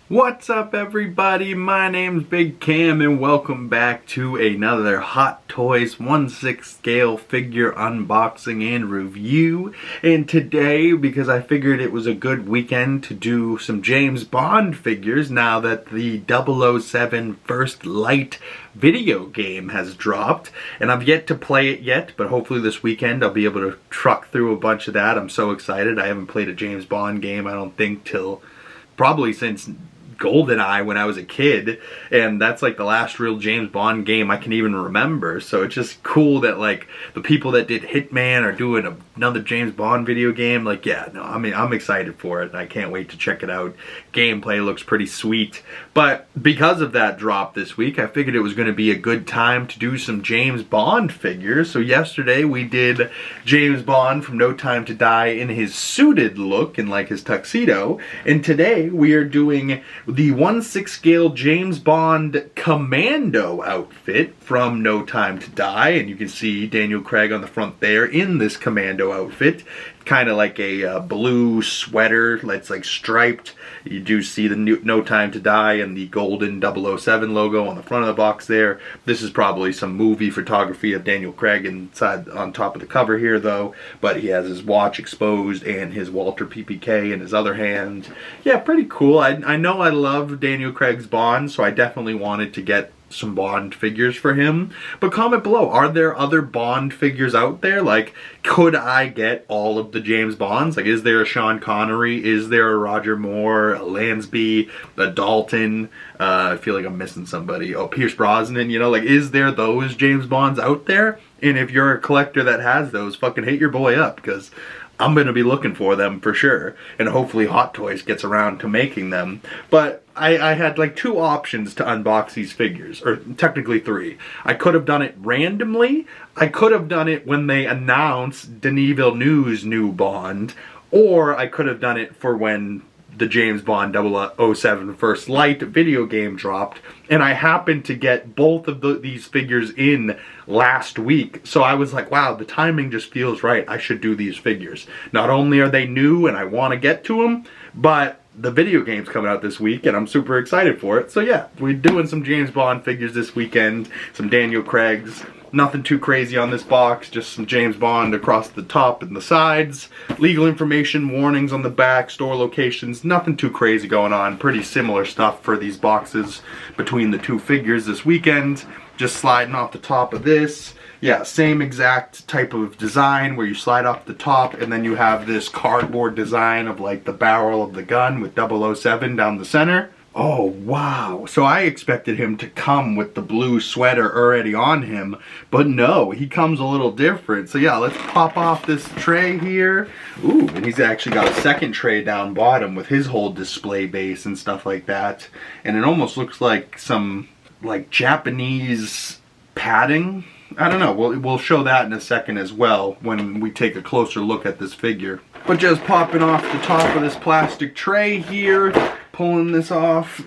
What's up everybody, my name's Big Cam and welcome back to another Hot Toys 1/6 scale figure unboxing and review. And today, because I figured it was a good weekend to do some James Bond figures now that the 007 First Light video game has dropped. And I've yet to play it yet, but hopefully this weekend I'll be able to truck through a bunch of that. I'm so excited. I haven't played a James Bond game, I don't think, till probably since GoldenEye when I was a kid, and that's like the last real James Bond game I can even remember. So it's just cool that like the people that did Hitman are doing another James Bond video game. Like, yeah, no, I mean, I'm excited for it. I can't wait to check it out. Gameplay looks pretty sweet. But because of that drop this week, I figured it was going to be a good time to do some James Bond figures. So yesterday we did James Bond from No Time to Die in his suited look and like his tuxedo, and today we are doing the 1/6 scale James Bond Commando outfit from No Time to Die, and you can see Daniel Craig on the front there in this Commando outfit. Kind of like a blue sweater that's like striped. You do see the No Time to Die and the golden 007 logo on the front of the box there. This is probably some movie photography of Daniel Craig inside on top of the cover here though, but he has his watch exposed and his Walter PPK in his other hand. Yeah, pretty cool. I know I love Daniel Craig's Bond, so I definitely wanted to get some Bond figures for him. But comment below, are there other Bond figures out there? Like, could I get all of the James Bonds? Like, is there a Sean Connery? Is there a Roger Moore, a Lansby, a Dalton? I feel like I'm missing somebody. Oh, Pierce Brosnan, you know, like, is there those James Bonds out there? And if you're a collector that has those, fucking hit your boy up, because I'm going to be looking for them for sure. And hopefully Hot Toys gets around to making them. But I had like two options to unbox these figures, or technically three. I could have done it randomly. I could have done it when they announced Denis Villeneuve's new Bond. Or I could have done it for when the James Bond 007 First Light video game dropped, and I happened to get both of these figures in last week, so I was like, wow, the timing just feels right. I should do these figures. Not only are they new and I want to get to them, but the video game's coming out this week and I'm super excited for it. So yeah, we're doing some James Bond figures this weekend, some Daniel Craig's. Nothing too crazy on this box, just some James Bond across the top and the sides. Legal information, warnings on the back, store locations, nothing too crazy going on. Pretty similar stuff for these boxes between the two figures this weekend. Just sliding off the top of this. Yeah, same exact type of design where you slide off the top and then you have this cardboard design of like the barrel of the gun with 007 down the center. Oh, wow. So I expected him to come with the blue sweater already on him, but no, he comes a little different. So yeah, let's pop off this tray here. Ooh, and he's actually got a second tray down bottom with his whole display base and stuff like that. And it almost looks like some like Japanese padding. I don't know, we'll show that in a second as well when we take a closer look at this figure. But just popping off the top of this plastic tray here, pulling this off,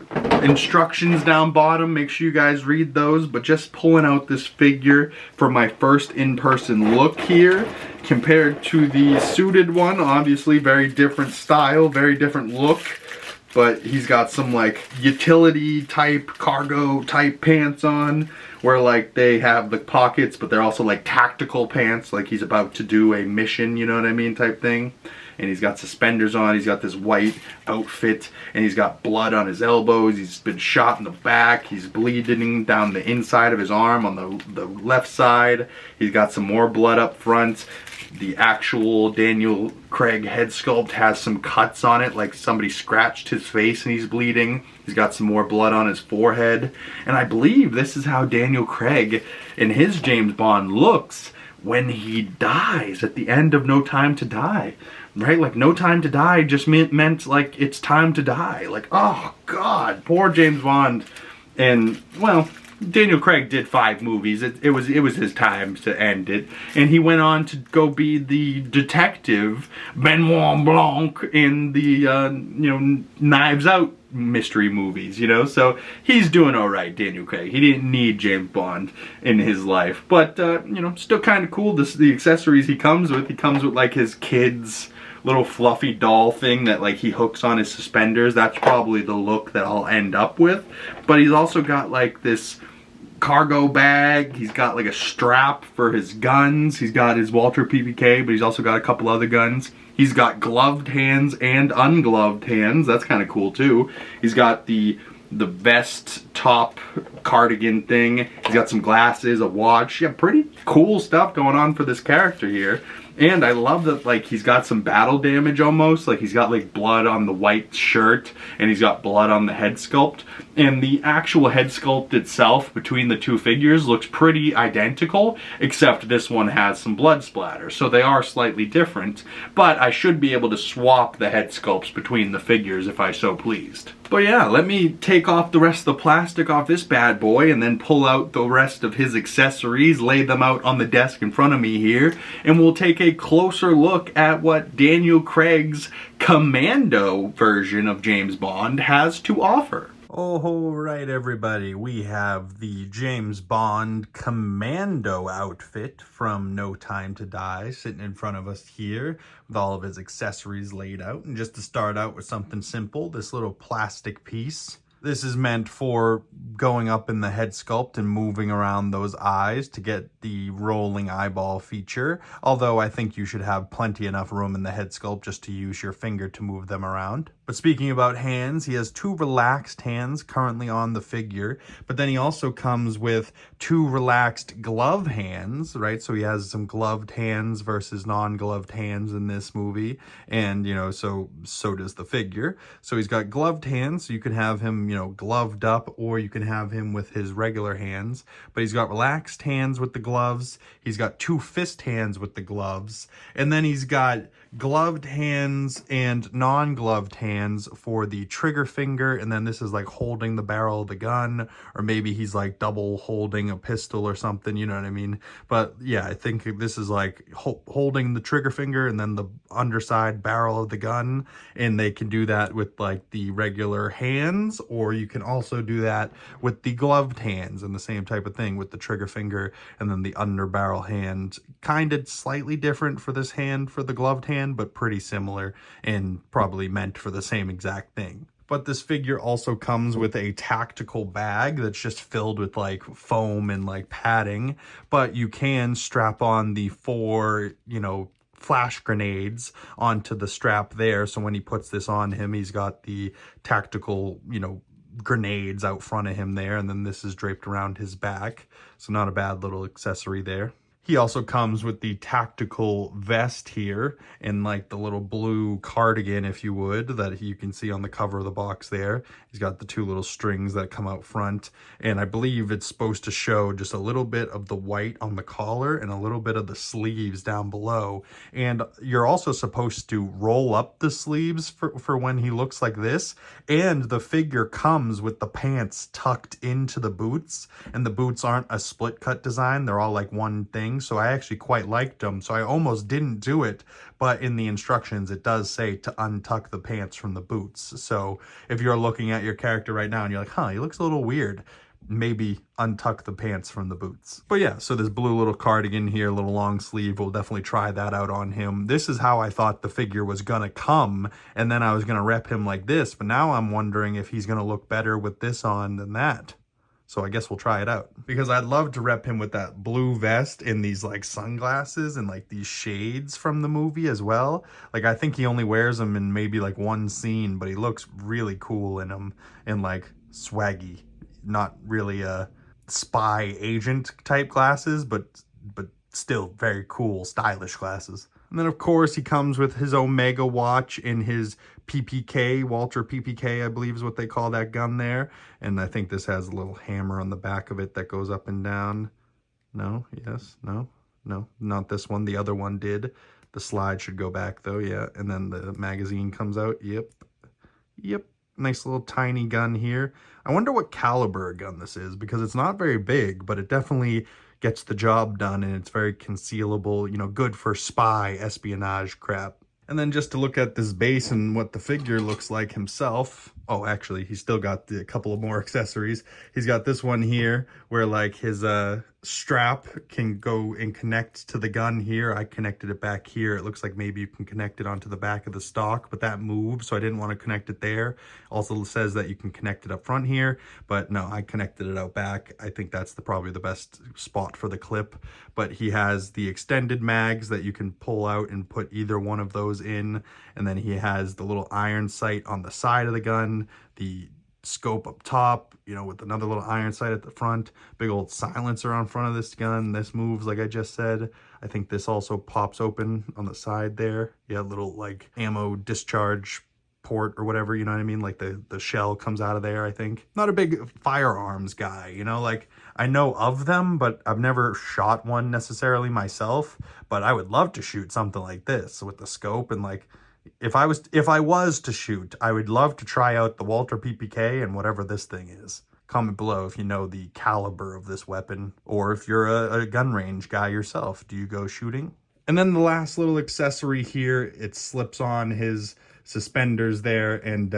instructions down bottom, make sure you guys read those, but just pulling out this figure for my first in-person look here, compared to the suited one. Obviously very different style, very different look, but he's got some like utility type, cargo type pants on, where like they have the pockets, but they're also like tactical pants, like he's about to do a mission, you know what I mean, type thing. And he's got suspenders on, he's got this white outfit, and he's got blood on his elbows, he's been shot in the back, he's bleeding down the inside of his arm on the left side, he's got some more blood up front. The actual Daniel Craig head sculpt has some cuts on it, like somebody scratched his face and he's bleeding. He's got some more blood on his forehead. And I believe this is how Daniel Craig in his James Bond looks when he dies at the end of No Time to Die. Right? Like, No Time to Die just meant like, it's time to die. Like, oh God, poor James Bond. And, well, Daniel Craig did 5 movies. It was his time to end it, and he went on to go be the detective Benoit Blanc in the you know, Knives Out mystery movies. You know, so he's doing all right, Daniel Craig. He didn't need James Bond in his life, but you know, still kind of cool. The accessories he comes with like his kids little fluffy doll thing that like he hooks on his suspenders. That's probably the look that I'll end up with. But he's also got like this cargo bag. He's got like a strap for his guns. He's got his Walter PPK, but he's also got a couple other guns. He's got gloved hands and ungloved hands. That's kind of cool too. He's got the vest top cardigan thing. He's got some glasses, a watch. Yeah, pretty cool stuff going on for this character here. And I love that like he's got some battle damage almost. Like he's got like blood on the white shirt and he's got blood on the head sculpt. And the actual head sculpt itself between the two figures looks pretty identical, except this one has some blood splatter. So they are slightly different, but I should be able to swap the head sculpts between the figures if I so pleased. But yeah, let me take off the rest of the plastic off this bad boy and then pull out the rest of his accessories, lay them out on the desk in front of me here, and we'll take a closer look at what Daniel Craig's Commando version of James Bond has to offer. Oh, right, everybody. We have the James Bond Commando outfit from No Time to Die sitting in front of us here with all of his accessories laid out. And just to start out with something simple, this little plastic piece. This is meant for going up in the head sculpt and moving around those eyes to get the rolling eyeball feature. Although I think you should have plenty enough room in the head sculpt just to use your finger to move them around. But speaking about hands, he has two relaxed hands currently on the figure, but then he also comes with two relaxed glove hands, right? So he has some gloved hands versus non-gloved hands in this movie, and you know, so does the figure. So he's got gloved hands, so you can have him, you know, gloved up, or you can have him with his regular hands, but he's got relaxed hands with the gloves. He's got two fist hands with the gloves, and then he's got gloved hands and non-gloved hands for the trigger finger, and then this is like holding the barrel of the gun, or maybe he's like double holding a pistol or something, you know what I mean? But yeah, I think this is like holding the trigger finger and then the underside barrel of the gun, and they can do that with like the regular hands, or you can also do that with the gloved hands, and the same type of thing with the trigger finger and then the under barrel hand. Kind of slightly different for this hand for the gloved hand, but pretty similar and probably meant for the same exact thing. But this figure also comes with a tactical bag that's just filled with like foam and like padding, but you can strap on the 4, you know, flash grenades onto the strap there. So when he puts this on him, he's got the tactical, you know, grenades out front of him there, and then this is draped around his back. So not a bad little accessory there. He also comes with the tactical vest here and like the little blue cardigan, if you would, that you can see on the cover of the box there. He's got the two little strings that come out front, and I believe it's supposed to show just a little bit of the white on the collar and a little bit of the sleeves down below. And you're also supposed to roll up the sleeves for when he looks like this, and the figure comes with the pants tucked into the boots, and the boots aren't a split cut design, they're all like one thing. So I actually quite liked them, so I almost didn't do it, but in the instructions it does say to untuck the pants from the boots. So if you're looking at your character right now and you're like, huh, he looks a little weird, maybe untuck the pants from the boots. But yeah, so this blue little cardigan here, little long sleeve, we'll definitely try that out on him. This is how I thought the figure was gonna come, and then I was gonna rep him like this, but now I'm wondering if he's gonna look better with this on than that. So I guess we'll try it out, because I'd love to rep him with that blue vest and these like sunglasses and like these shades from the movie as well. Like I think he only wears them in maybe like one scene, but he looks really cool in them, and like swaggy, not really a spy agent type glasses, but still very cool, stylish glasses. And then of course he comes with his Omega watch and his PPK, Walter PPK, I believe is what they call that gun there. And I think this has a little hammer on the back of it that goes up and down. No, yes, no, not this one. The other one did. The slide should go back though, yeah. And then the magazine comes out, yep. Nice little tiny gun here. I wonder what caliber gun this is, because it's not very big, but it definitely gets the job done, and it's very concealable, you know, good for spy espionage crap. And then just to look at this base and what the figure looks like himself, Oh, actually, he's still got a couple of more accessories. He's got this one here where like his strap can go and connect to the gun here. I connected it back here. It looks like maybe you can connect it onto the back of the stock, but that moves, so I didn't want to connect it there. Also says that you can connect it up front here, but no, I connected it out back. I think that's probably the best spot for the clip. But he has the extended mags that you can pull out and put either one of those in, and then he has the little iron sight on the side of the gun, the scope up top, you know, with another little iron sight at the front, big old silencer on front of this gun. This moves like I just said. I think this also pops open on the side there. Yeah, little like ammo discharge port or whatever, you know what I mean? Like the shell comes out of there, I think. Not a big firearms guy, you know, like I know of them, but I've never shot one necessarily myself, but I would love to shoot something like this with the scope. And like, if I was to shoot, I would love to try out the Walter PPK and whatever this thing is. Comment below if you know the caliber of this weapon, or if you're a gun range guy yourself. Do you go shooting? And then the last little accessory here, it slips on his suspenders there, and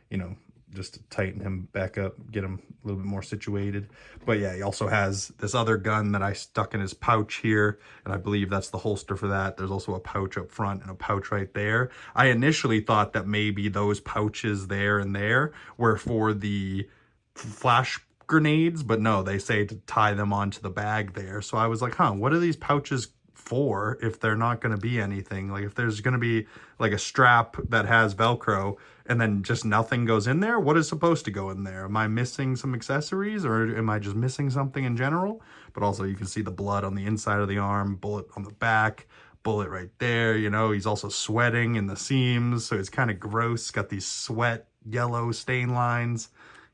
you know, just to tighten him back up, get him a little bit more situated. But yeah, he also has this other gun that I stuck in his pouch here, and I believe that's the holster for that. There's also a pouch up front and a pouch right there. I initially thought that maybe those pouches there and there were for the flash grenades, but no, they say to tie them onto the bag there. So I was like, huh, what are these pouches for if they're not going to be anything? Like if there's going to be like a strap that has Velcro and then just nothing goes in there, what is supposed to go in there? Am I missing some accessories, or am I just missing something in general? But also you can see the blood on the inside of the arm, bullet on the back, bullet right there. You know, he's also sweating in the seams, so it's kind of gross. Got these sweat yellow stain lines.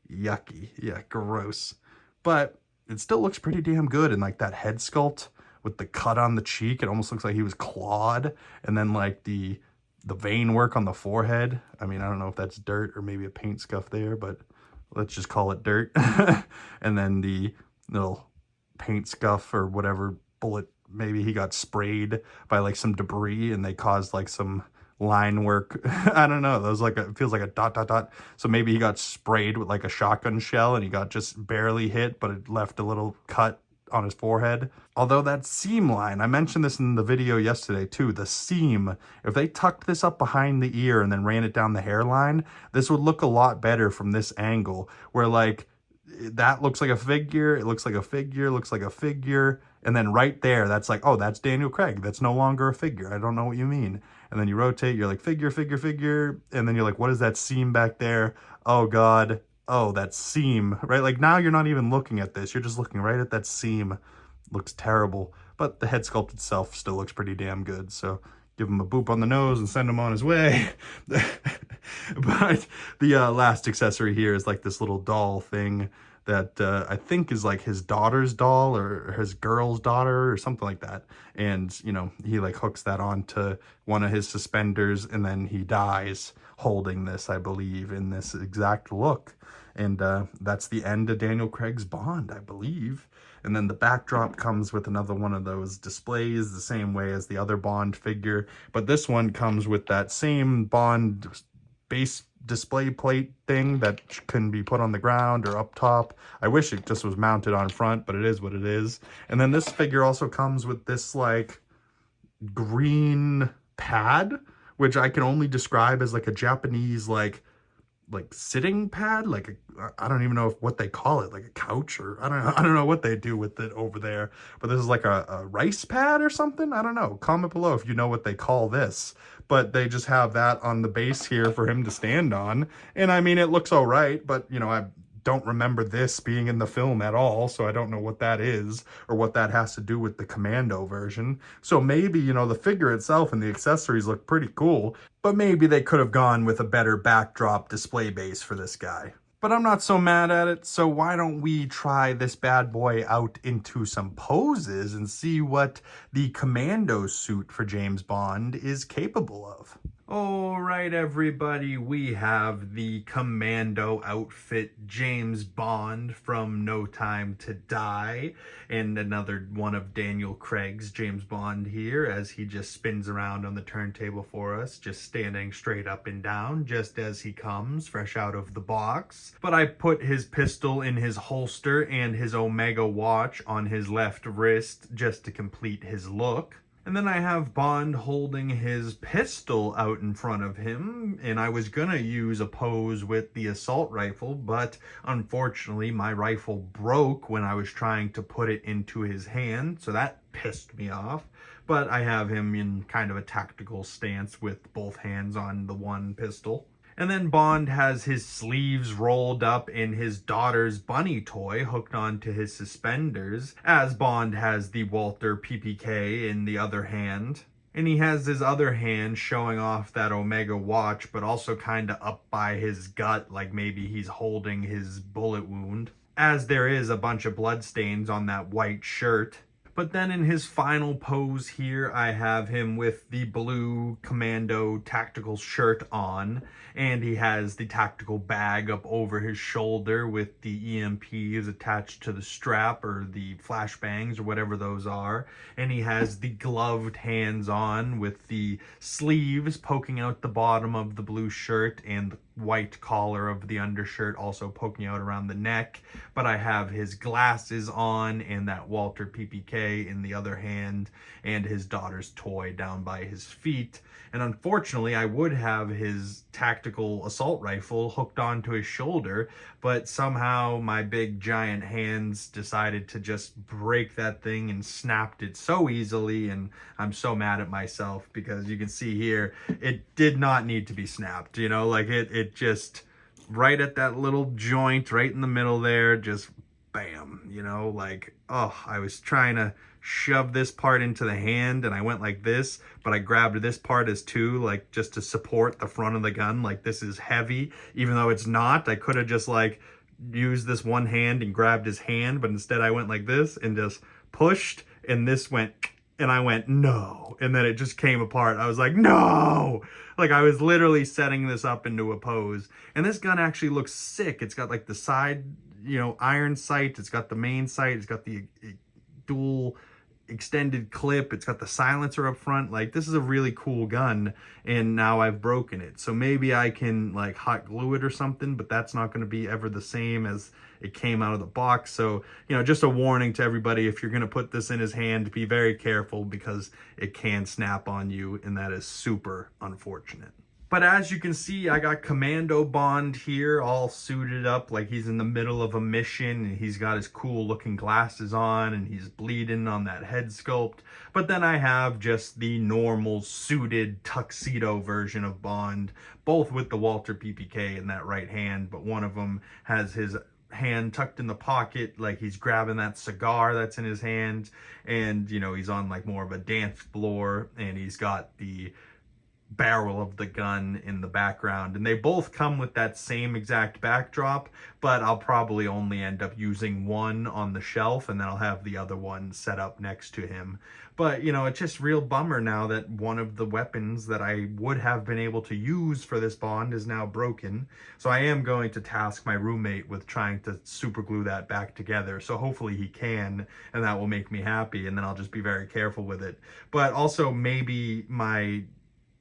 Yucky. Yeah, gross. But it still looks pretty damn good. And like that head sculpt with the cut on the cheek, it almost looks like he was clawed. And then like the vein work on the forehead. I mean, I don't know if that's dirt or maybe a paint scuff there, but let's just call it dirt. And then the little paint scuff or whatever bullet, maybe he got sprayed by like some debris and they caused like some line work. I don't know. That was like it feels like a dot dot dot. So maybe he got sprayed with like a shotgun shell and he got just barely hit, but it left a little cut on his forehead. Although that seam line, I mentioned this in the video yesterday too, the seam, if they tucked this up behind the ear and then ran it down the hairline, this would look a lot better from this angle, where like that looks like a figure, it looks like a figure, looks like a figure, and then right there, that's like, oh, that's Daniel Craig. That's no longer a figure. I don't know what you mean. And then you rotate, you're like, figure, figure, figure, and then you're like, what is that seam back there? Oh God, oh, that seam, right? Like now you're not even looking at this, you're just looking right at that seam. Looks terrible, but the head sculpt itself still looks pretty damn good, so give him a boop on the nose and send him on his way. But the last accessory here is like this little doll thing that I think is like his daughter's doll or his girl's daughter or something like that. And, you know, he like hooks that onto one of his suspenders and then he dies holding this, I believe, in this exact look. And that's the end of Daniel Craig's Bond, I believe. And then the backdrop comes with another one of those displays, the same way as the other Bond figure. But this one comes with that same Bond base display plate thing that can be put on the ground or up top. I wish it just was mounted on front, but it is what it is. And then this figure also comes with this like green pad, which I can only describe as like a Japanese like sitting pad, like I don't even know what they call it, like a couch, or I don't know what they do with it over there, but this is like a rice pad or something. I don't know. Comment below if you know what they call this, but they just have that on the base here for him to stand on. And I mean, it looks all right, but you know, I don't remember this being in the film at all, so I don't know what that is or what that has to do with the Commando version. So maybe, you know, the figure itself and the accessories look pretty cool, but maybe they could have gone with a better backdrop display base for this guy. But I'm not so mad at it, so why don't we try this bad boy out into some poses and see what the Commando suit for James Bond is capable of. Alright everybody, we have the Commando outfit James Bond from No Time to Die, and another one of Daniel Craig's James Bond here as he just spins around on the turntable for us, just standing straight up and down just as he comes, fresh out of the box. But I put his pistol in his holster and his Omega watch on his left wrist just to complete his look. And then I have Bond holding his pistol out in front of him, and I was gonna use a pose with the assault rifle, but unfortunately my rifle broke when I was trying to put it into his hand, so that pissed me off. But I have him in kind of a tactical stance with both hands on the one pistol. And then Bond has his sleeves rolled up and his daughter's bunny toy hooked onto his suspenders, as Bond has the Walther PPK in the other hand. And he has his other hand showing off that Omega watch, but also kind of up by his gut, like maybe he's holding his bullet wound, as there is a bunch of bloodstains on that white shirt. But then in his final pose here, I have him with the blue Commando tactical shirt on, and he has the tactical bag up over his shoulder with the EMPs attached to the strap, or the flashbangs, or whatever those are. And he has the gloved hands on with the sleeves poking out the bottom of the blue shirt and the white collar of the undershirt also poking out around the neck. But I have his glasses on and that Walther PPK in the other hand, and his daughter's toy down by his feet. And unfortunately I would have his tactical assault rifle hooked onto his shoulder, but somehow my big giant hands decided to just break that thing and snapped it so easily, and I'm so mad at myself because you can see here it did not need to be snapped, you know, like it just right at that little joint right in the middle there, just bam, you know, like, oh, I was trying to shove this part into the hand and I went like this, but I grabbed this part as two, like just to support the front of the gun, like this is heavy, even though it's not. I could have just like used this one hand and grabbed his hand, but instead I went like this and just pushed, and this went, and I went, no, and then it just came apart. I was like, no, like I was literally setting this up into a pose. And this gun actually looks sick. It's got like the side, you know, iron sight, it's got the main sight, it's got the dual extended clip, it's got the silencer up front. Like, this is a really cool gun, and now I've broken it. So maybe I can like hot glue it or something, but that's not going to be ever the same as it came out of the box. So, you know, just a warning to everybody, if you're going to put this in his hand, be very careful because it can snap on you, and that is super unfortunate. But as you can see, I got Commando Bond here all suited up like he's in the middle of a mission, and he's got his cool looking glasses on and he's bleeding on that head sculpt. But then I have just the normal suited tuxedo version of Bond, both with the Walther PPK in that right hand, but one of them has his hand tucked in the pocket like he's grabbing that cigar that's in his hand, and you know, he's on like more of a dance floor, and he's got the barrel of the gun in the background, and they both come with that same exact backdrop, but I'll probably only end up using one on the shelf, and then I'll have the other one set up next to him. But you know, it's just real bummer now that one of the weapons that I would have been able to use for this Bond is now broken. So I am going to task my roommate with trying to super glue that back together, so hopefully he can, and that will make me happy, and then I'll just be very careful with it. But also maybe my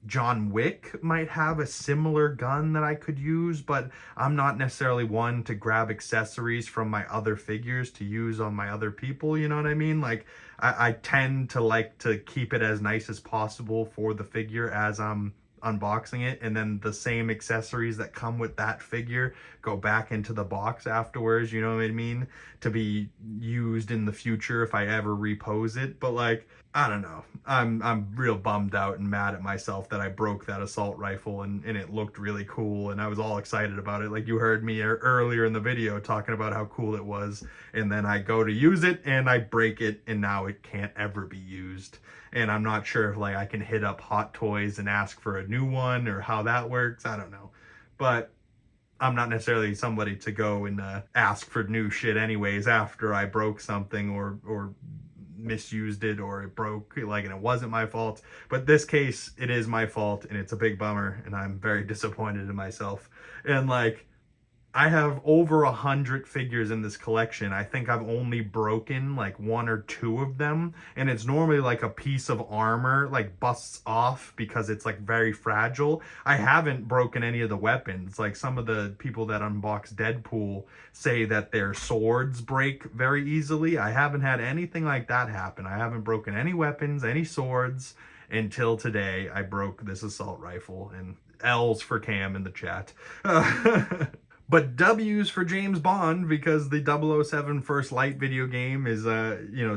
John Wick might have a similar gun that I could use, but I'm not necessarily one to grab accessories from my other figures to use on my other people, you know what I mean? Like, I tend to like to keep it as nice as possible for the figure as I'm unboxing it, and then the same accessories that come with that figure go back into the box afterwards, you know what I mean, to be used in the future if I ever repose it. But like, I don't know, I'm real bummed out and mad at myself that I broke that assault rifle, and it looked really cool and I was all excited about it. Like, you heard me earlier in the video talking about how cool it was, and then I go to use it and I break it, and now it can't ever be used. And I'm not sure if like I can hit up Hot Toys and ask for a new one or how that works. I don't know. But I'm not necessarily somebody to go and ask for new shit anyways after I broke something or misused it or it broke, like, and it wasn't my fault. But this case, it is my fault, and it's a big bummer, and I'm very disappointed in myself. And like, I have over 100 figures in this collection. I think I've only broken like 1 or 2 of them. And it's normally like a piece of armor like busts off because it's like very fragile. I haven't broken any of the weapons. Like some of the people that unbox Deadpool say that their swords break very easily. I haven't had anything like that happen. I haven't broken any weapons, any swords until today. I broke this assault rifle, and L's for Cam in the chat. But W's for James Bond, because the 007 First Light video game is,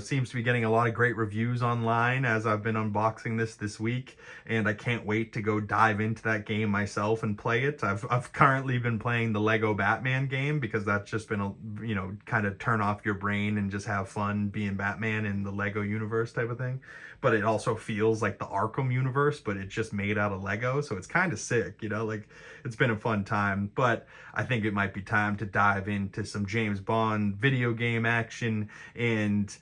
seems to be getting a lot of great reviews online as I've been unboxing this week, and I can't wait to go dive into that game myself and play it. I've currently been playing the Lego Batman game because that's just been a, kind of turn off your brain and just have fun being Batman in the Lego universe type of thing. But it also feels like the Arkham universe, but it's just made out of Lego, so it's kind of sick, like it's been a fun time. But I think it might be time to dive into some James Bond video game action, and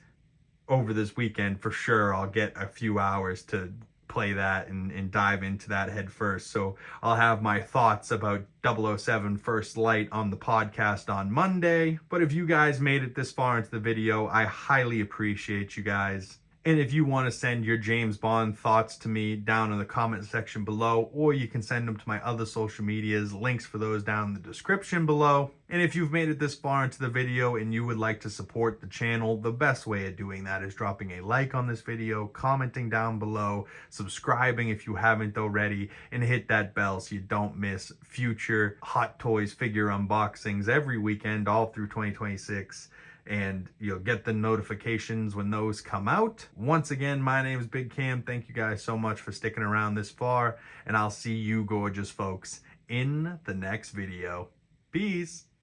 over this weekend for sure I'll get a few hours to play that and dive into that head first. So I'll have my thoughts about 007 First Light on the podcast on Monday. But if you guys made it this far into the video, I highly appreciate you guys. And if you want to send your James Bond thoughts to me down in the comment section below, or you can send them to my other social medias, links for those down in the description below. And if you've made it this far into the video and you would like to support the channel, the best way of doing that is dropping a like on this video, commenting down below, subscribing if you haven't already, and hit that bell so you don't miss future Hot Toys figure unboxings every weekend all through 2026. And you'll get the notifications when those come out. Once again, my name is Big Cam. Thank you guys so much for sticking around this far, and I'll see you gorgeous folks in the next video. Peace.